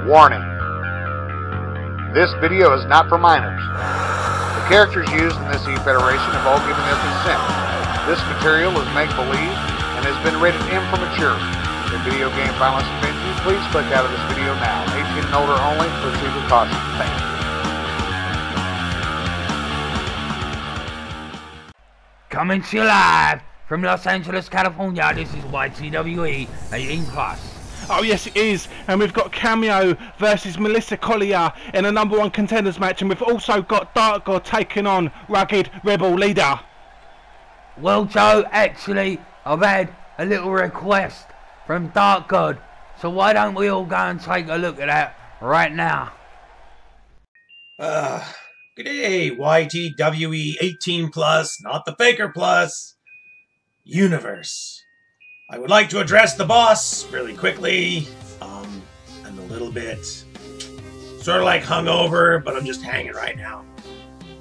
Warning. This video is not for minors. The characters used in this E-Federation have all given their consent. This material is make-believe and has been rated M for mature. If video game violence offends you, please click out of this video now. 18 and older only. Proceed with caution. Thank you. Coming to you live from Los Angeles, California. This is YTWE 18+. Oh yes it is, and we've got Cameo versus Mellisa Collier in a #1 contenders match, and we've also got Dharkgodd taking on Rugged Rebel Leader. Well Joe, actually I've had a little request from Dharkgodd, so why don't we all go and take a look at that right now. Good day, YTWE 18+, not the faker plus, universe. I would like to address the boss really quickly. I'm a little bit sort of like hungover, but I'm just hanging right now.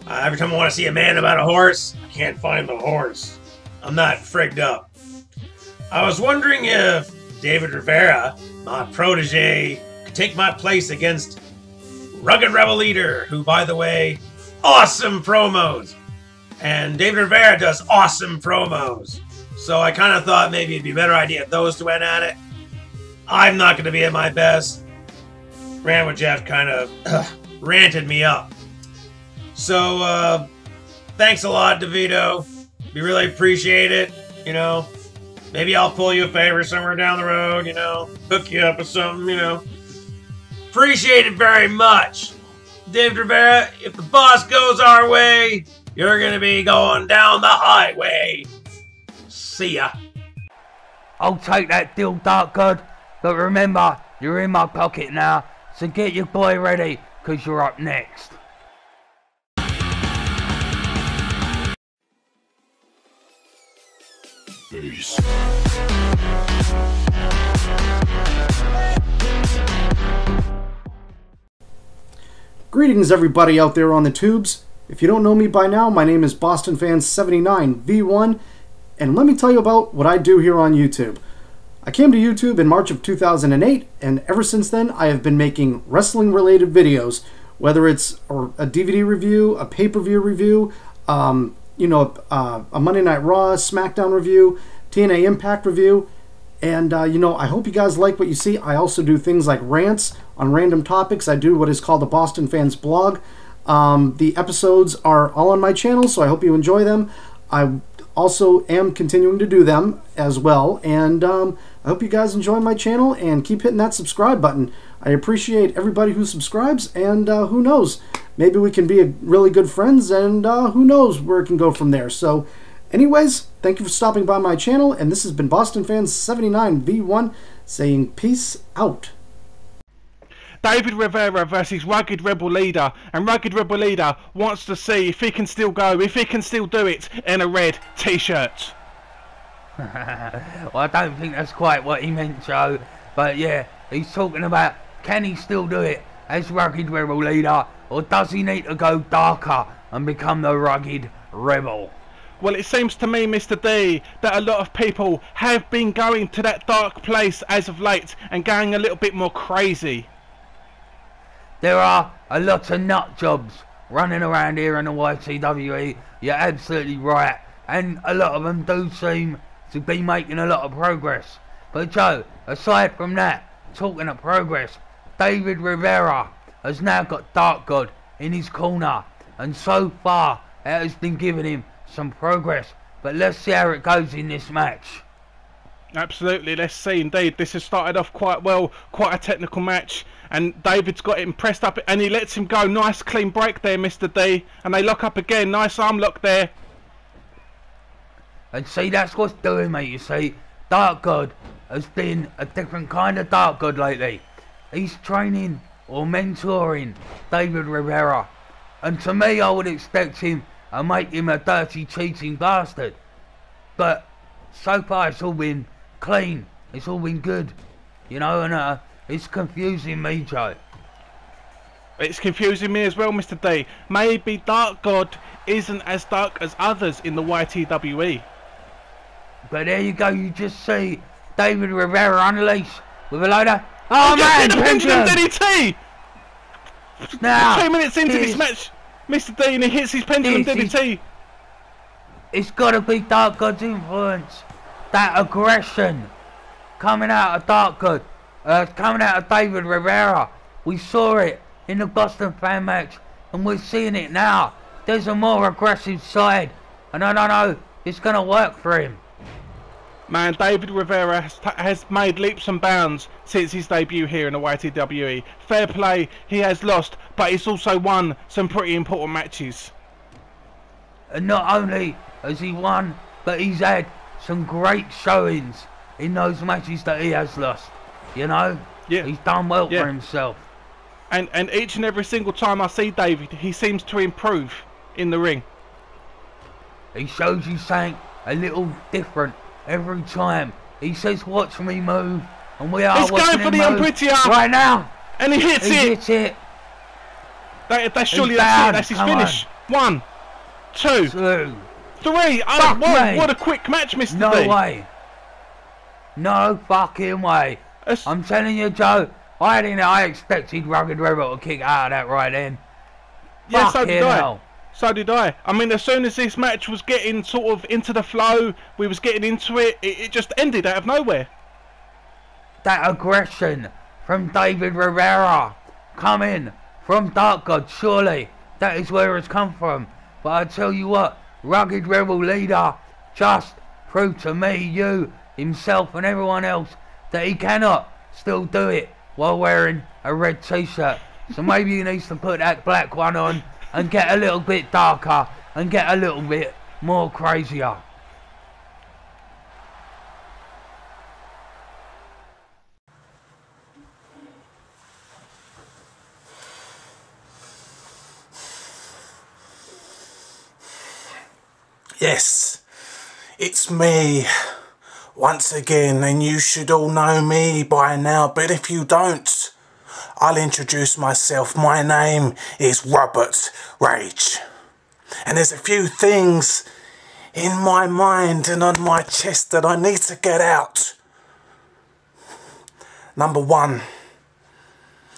Every time I want to see a man about a horse, I can't find the horse. I'm not frigged up. I was wondering if David Rivera, my protege, could take my place against Rugged Rebel Leader, who, by the way, awesome promos. And David Rivera does awesome promos. So I kind of thought maybe it'd be a better idea if those two went at it. I'm not going to be at my best. Ran with Jeff kind of ranted me up. So, thanks a lot, DeVito. We really appreciate it, you know. Maybe I'll pull you a favor somewhere down the road, you know. Hook you up with something, you know. Appreciate it very much. David Rivera, if the boss goes our way, you're going to be going down the highway. See ya. I'll take that deal, Dharkgodd, but remember, you're in my pocket now, so get your boy ready, cause you're up next. Peace. Greetings everybody out there on the tubes. If you don't know me by now, my name is BostonFan79V1, and let me tell you about what I do here on YouTube. I came to YouTube in March of 2008, and ever since then I have been making wrestling related videos, whether it's a DVD review, a pay-per-view review, a Monday Night Raw, SmackDown review, TNA Impact review, and I hope you guys like what you see. I also do things like rants on random topics. I do what is called the Boston Fans blog. The episodes are all on my channel, so I hope you enjoy them. I also am continuing to do them as well, and I hope you guys enjoy my channel and keep hitting that subscribe button. I appreciate everybody who subscribes, and who knows, maybe we can be really good friends, and who knows where it can go from there. So anyways, thank you for stopping by my channel, and this has been BostonFan79V1 saying peace out. David Rivera versus Rugged Rebel Leader, and Rugged Rebel Leader wants to see if he can still go, if he can still do it in a red t-shirt. Well, I don't think that's quite what he meant, Joe, but yeah, he's talking about can he still do it as Rugged Rebel Leader, or does he need to go darker and become the Rugged Rebel? Well, it seems to me, Mr. D, that a lot of people have been going to that dark place as of late and going a little bit more crazy. There are a lot of nut jobs running around here in the YTWE, you're absolutely right, and a lot of them do seem to be making a lot of progress. But Joe, aside from that, talking of progress, David Rivera has now got Dharkgodd in his corner, and so far it has been giving him some progress, but let's see how it goes in this match. Absolutely, let's see. Indeed, this has started off quite well, quite a technical match, and David's got him pressed up and he lets him go. Nice clean break there, Mr. D, and they lock up again. Nice arm lock there. And see, that's what's doing, mate. You see, Dharkgodd has been a different kind of Dharkgodd lately. He's training or mentoring David Rivera, and to me I would expect him to make him a dirty cheating bastard, but so far it's all been clean, it's all been good, you know, and it's confusing me, Joe. It's confusing me as well, Mr. D. Maybe Dharkgodd isn't as dark as others in the YTWE. But there you go, you just see David Rivera unleashed with a load of Oh man, the pendulum DDT! Now, 2 minutes into this match, Mr. D, and he hits his pendulum DDT. It's got to be Dharkgodd's influence. That aggression coming out of Dharkgodd, coming out of David Rivera. We saw it in the Boston fan match, and we're seeing it now. There's a more aggressive side, and I don't know, it's going to work for him. Man, David Rivera has made leaps and bounds since his debut here in the YTWE. Fair play, he has lost, but he's also won some pretty important matches. And not only has he won, but he's had some great showings in those matches that he has lost. You know? Yeah. He's done well for himself. And each and every single time I see David, he seems to improve in the ring. He shows you something a little different every time. He says, watch me move, and we are He's going for the unprettier right now. And he hits it. He hits it. That's surely that's his finish. 1, 2, 3. Oh, whoa, what a quick match, Mr. D. No way. No fucking way. I'm telling you, Joe, I expected Rugged Rebel to kick out of that right then. Yeah, so did I. So did I. I mean, as soon as this match was getting sort of into the flow, we was getting into it, it just ended out of nowhere. That aggression from David Rivera coming from Dharkgodd, surely that is where it's come from. But I tell you what, Rugged Rebel leader just proved to me, you, himself and everyone else that he cannot still do it while wearing a red t-shirt. So maybe he needs to put that black one on and get a little bit darker and get a little bit more crazier. Yes, it's me once again, and you should all know me by now, but if you don't, I'll introduce myself. My name is RoburtRage, and there's a few things in my mind and on my chest that I need to get out. Number one,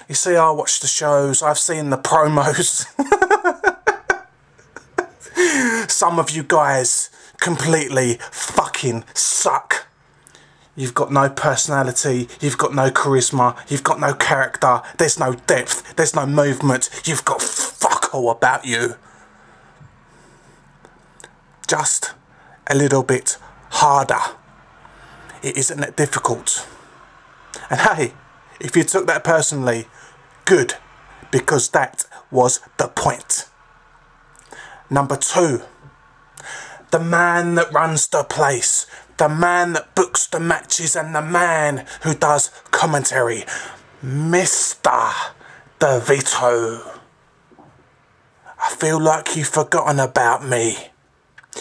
you see, I watch the shows, I've seen the promos. Some of you guys completely fucking suck. You've got no personality, you've got no charisma, you've got no character, there's no depth, there's no movement, you've got fuck all about you. Just a little bit harder. It isn't that difficult. And hey, if you took that personally, good, because that was the point. Number two, the man that runs the place, the man that books the matches, and the man who does commentary, Mr. DeVito. I feel like you've forgotten about me.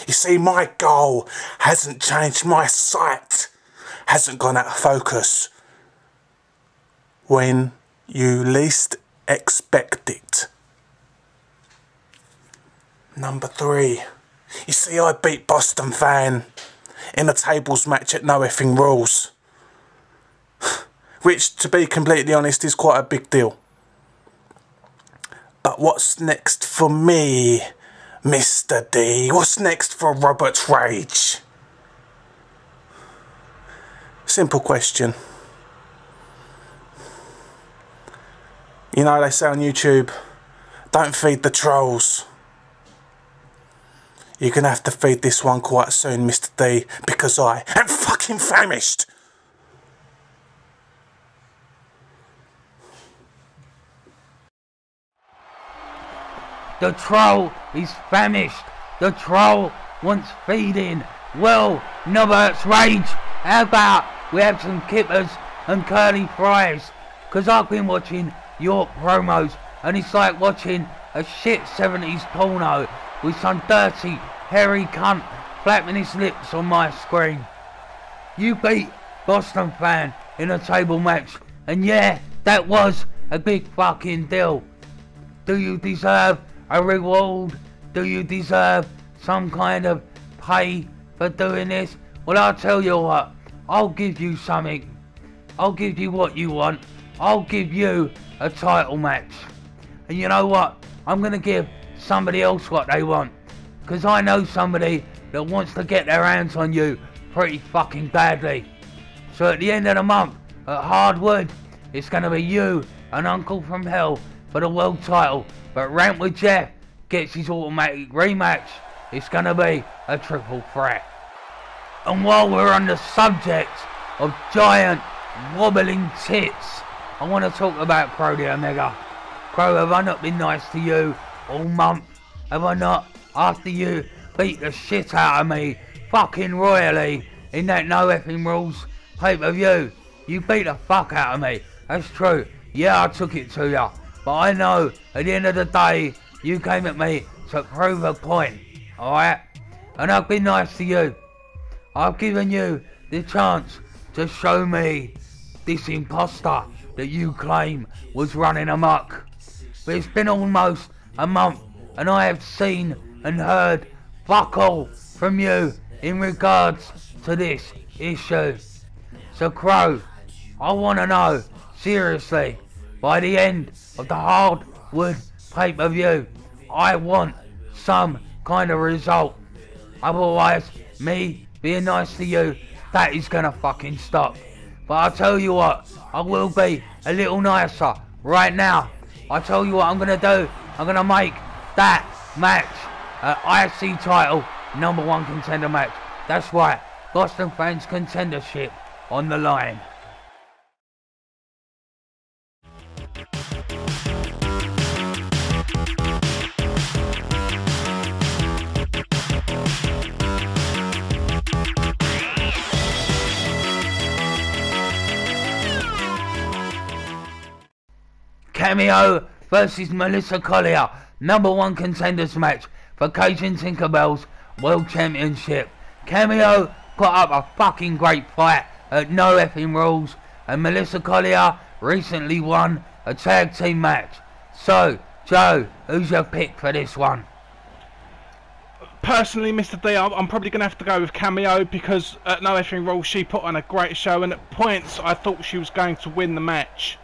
You see, my goal hasn't changed, my sight hasn't gone out of focus when you least expect it. Number three, you see, I beat Boston Fan in a tables match at No Effing Rules, which, to be completely honest, is quite a big deal. But what's next for me, Mr. D? What's next for RoburtRage? Simple question. You know, they say on YouTube, don't feed the trolls. You're going to have to feed this one quite soon, Mr. D, because I am fucking famished. The troll is famished. The troll wants feeding. Well, RoburtRage, how about we have some kippers and curly fries? Because I've been watching your promos, and it's like watching a shit 70s porno with some dirty, hairy cunt flapping his lips on my screen. You beat Boston Fan in a table match, and yeah, that was a big fucking deal. Do you deserve a reward? Do you deserve some kind of pay for doing this? Well, I'll tell you what, I'll give you something. I'll give you what you want, I'll give you a title match. And you know what? I'm going to give somebody else what they want. Because I know somebody that wants to get their hands on you pretty fucking badly. So at the end of the month, at Hardwood, it's going to be you and Uncle from Hell for the world title. But Rant with Jeff gets his automatic rematch. It's going to be a triple threat. And while we're on the subject of giant wobbling tits, I want to talk about Crow the Omega. Crow, have I not been nice to you all month? Have I not? After you beat the shit out of me fucking royally in that No Effing Rules pay-per-view. You beat the fuck out of me. That's true. Yeah, I took it to you. But I know at the end of the day, you came at me to prove a point. Alright? And I've been nice to you. I've given you the chance to show me this imposter that you claim was running amok. But it's been almost a month and I have seen and heard fuck all from you in regards to this issue. So Crow, I want to know, seriously, by the end of the Hardwood pay-per-view, I want some kind of result. Otherwise, me being nice to you, that is gonna fucking stop. But I'll tell you what, I will be a little nicer right now. I'll tell you what I'm gonna do. I'm gonna make that match IC title #1 contender match. That's right, Boston fans contendership on the line. Cameo versus Mellisa Collier, #1 contenders match for Cajun Tinkerbell's World Championship. Cameo put up a fucking great fight at No Effing Rules, and Mellisa Collier recently won a tag team match. So, Joe, who's your pick for this one? Personally, Mr. D, I'm probably going to have to go with Cameo because at No Effing Rules she put on a great show, and at points I thought she was going to win the match.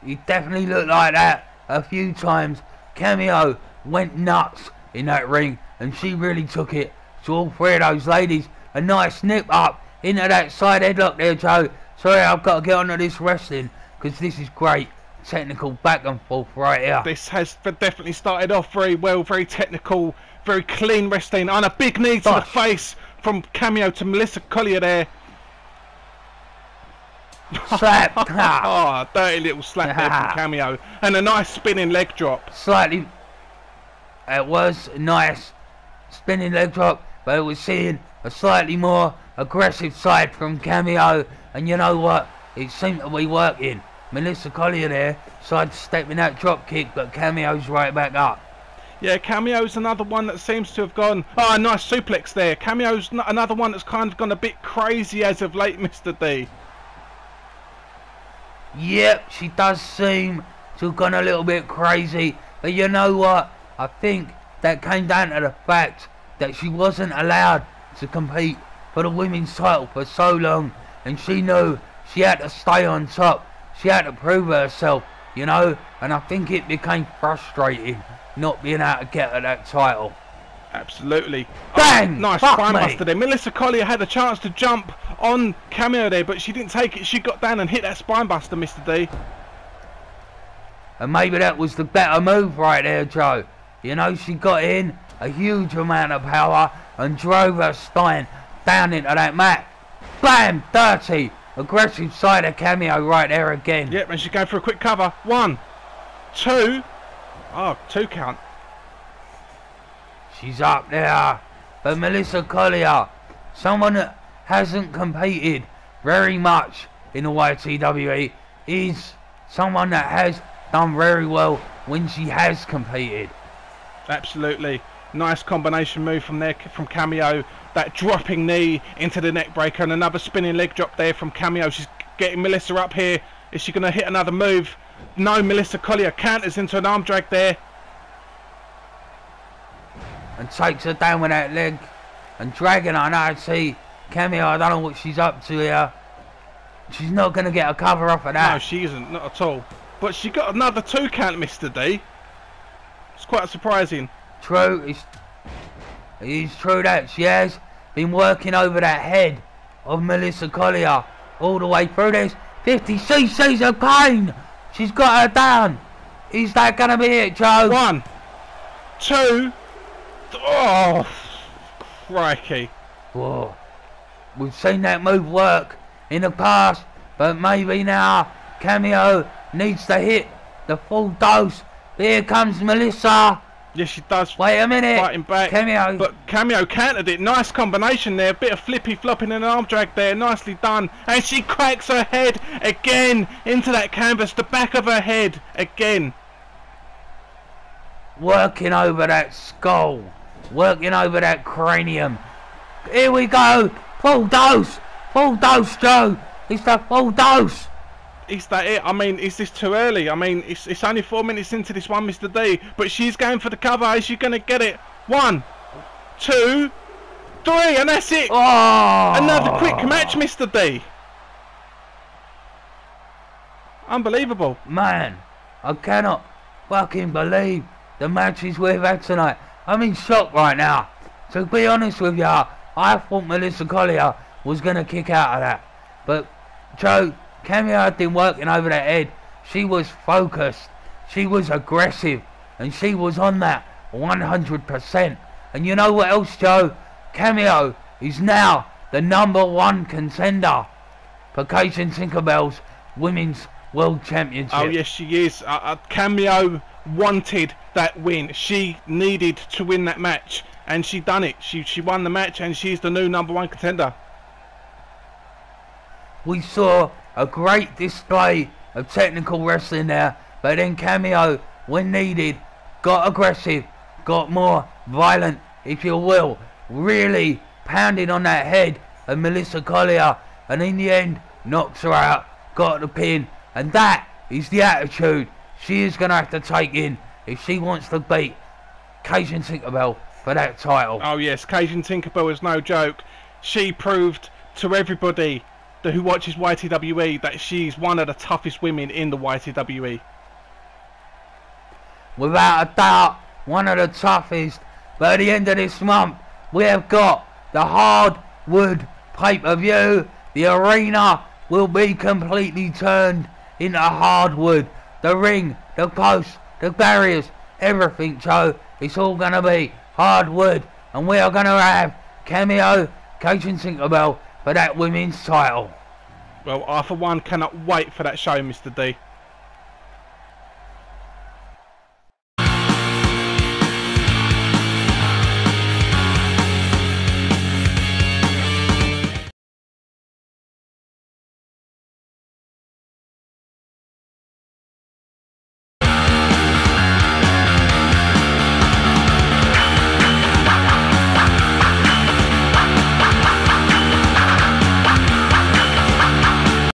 You definitely looked like that a few times. Cameo went nuts in that ring and she really took it to all three of those ladies. A nice nip up into that side headlock there, Joe. Sorry, I've got to get onto this wrestling because this is great technical back and forth right here. This has definitely started off very well, very technical, very clean wrestling, and a big knee to the face from Cameo to Mellisa Collier there. Slap. Oh, dirty little slap there from Cameo, and a nice spinning leg drop. Slightly, it was a nice spinning leg drop, but it was seeing a slightly more aggressive side from Cameo, and you know what, it seemed to be working. Mellisa Collier there sidestepping that drop kick, but Cameo's right back up. Yeah, Cameo's another one that seems to have gone. Oh, a nice suplex there. Cameo's another one that's kind of gone a bit crazy as of late, Mr. D. Yep, she does seem to have gone a little bit crazy, but you know what, I think that came down to the fact that she wasn't allowed to compete for the women's title for so long, and she knew she had to stay on top. She had to prove herself, you know, and I think it became frustrating not being able to get her that title. Absolutely. Bang! Oh, nice spinebuster there. Mellisa Collier had a chance to jump on Cameo there, but she didn't take it. She got down and hit that spinebuster, Mr. D. And maybe that was the better move right there, Joe. You know, she got in a huge amount of power and drove her spine down into that mat. Bam! Dirty. Aggressive side of Cameo right there again. Yep, and she's going for a quick cover. 1, 2. Oh, 2 count. She's up there. But Mellisa Collier, someone that hasn't competed very much in the YTWE, is someone that has done very well when she has competed. Absolutely. Nice combination move from there from Cameo. That dropping knee into the neck breaker, and another spinning leg drop there from Cameo. She's getting Mellisa up here. Is she going to hit another move? No, Mellisa Collier counters into an arm drag there. And takes her down with that leg and dragging her. Now I see Cameo, I don't know what she's up to here. She's not going to get a cover off of that. No, she isn't, not at all. But she got another 2 count, Mr. D. It's quite surprising. True, it's true that she has been working over that head of Mellisa Collier all the way through this. 50 cc's of pain. She's got her down. Is that going to be it, Joe? 1, 2. Oh, crikey. Whoa. We've seen that move work in the past, but maybe now Cameo needs to hit the full dose. Here comes Mellisa. Yes, she does. Wait a minute. Fighting back. Cameo. But Cameo countered it. Nice combination there. Bit of flippy flopping and an arm drag there. Nicely done. And she cracks her head again into that canvas. The back of her head again. Working over that skull. Working over that cranium. Here we go. Full dose. Full dose, Joe. It's the full dose. Is that it? I mean, is this too early? I mean, it's only 4 minutes into this one, Mr. D. But she's going for the cover. Is she going to get it? 1, 2, 3, and that's it. Oh. Another quick match, Mr. D. Unbelievable. Man, I cannot fucking believe the matches we've had tonight. I'm in shock right now. To be honest with you, I thought Mellisa Collier was going to kick out of that. But, Joe, Cameo had been working over that head. She was focused. She was aggressive. And she was on that 100%. And you know what else, Joe? Cameo is now the #1 contender for Cajun Tinkerbell's Women's World Championship. Oh, yes, she is. Cameo wanted that win. She needed to win that match. And she done it. She won the match and she's the new #1 contender. We saw a great display of technical wrestling there, but then Cameo, when needed, got aggressive, got more violent, if you will, really pounding on that head of Mellisa Collier, and in the end knocks her out, got the pin, and that is the attitude she is going to have to take in if she wants to beat Cajun Tinkerbell for that title. Oh yes, Cajun Tinkerbell is no joke. She proved to everybody who watches YTWE that she's one of the toughest women in the YTWE. Without a doubt, one of the toughest. But at the end of this month, we have got the hardwood pay-per-view. The arena will be completely turned into hardwood. The ring, the posts, the barriers, everything, Joe. It's all going to be hardwood. And we are going to have Cameo, Cajun Tinkerbell for that women's title. Well, I for one cannot wait for that show, Mr. D.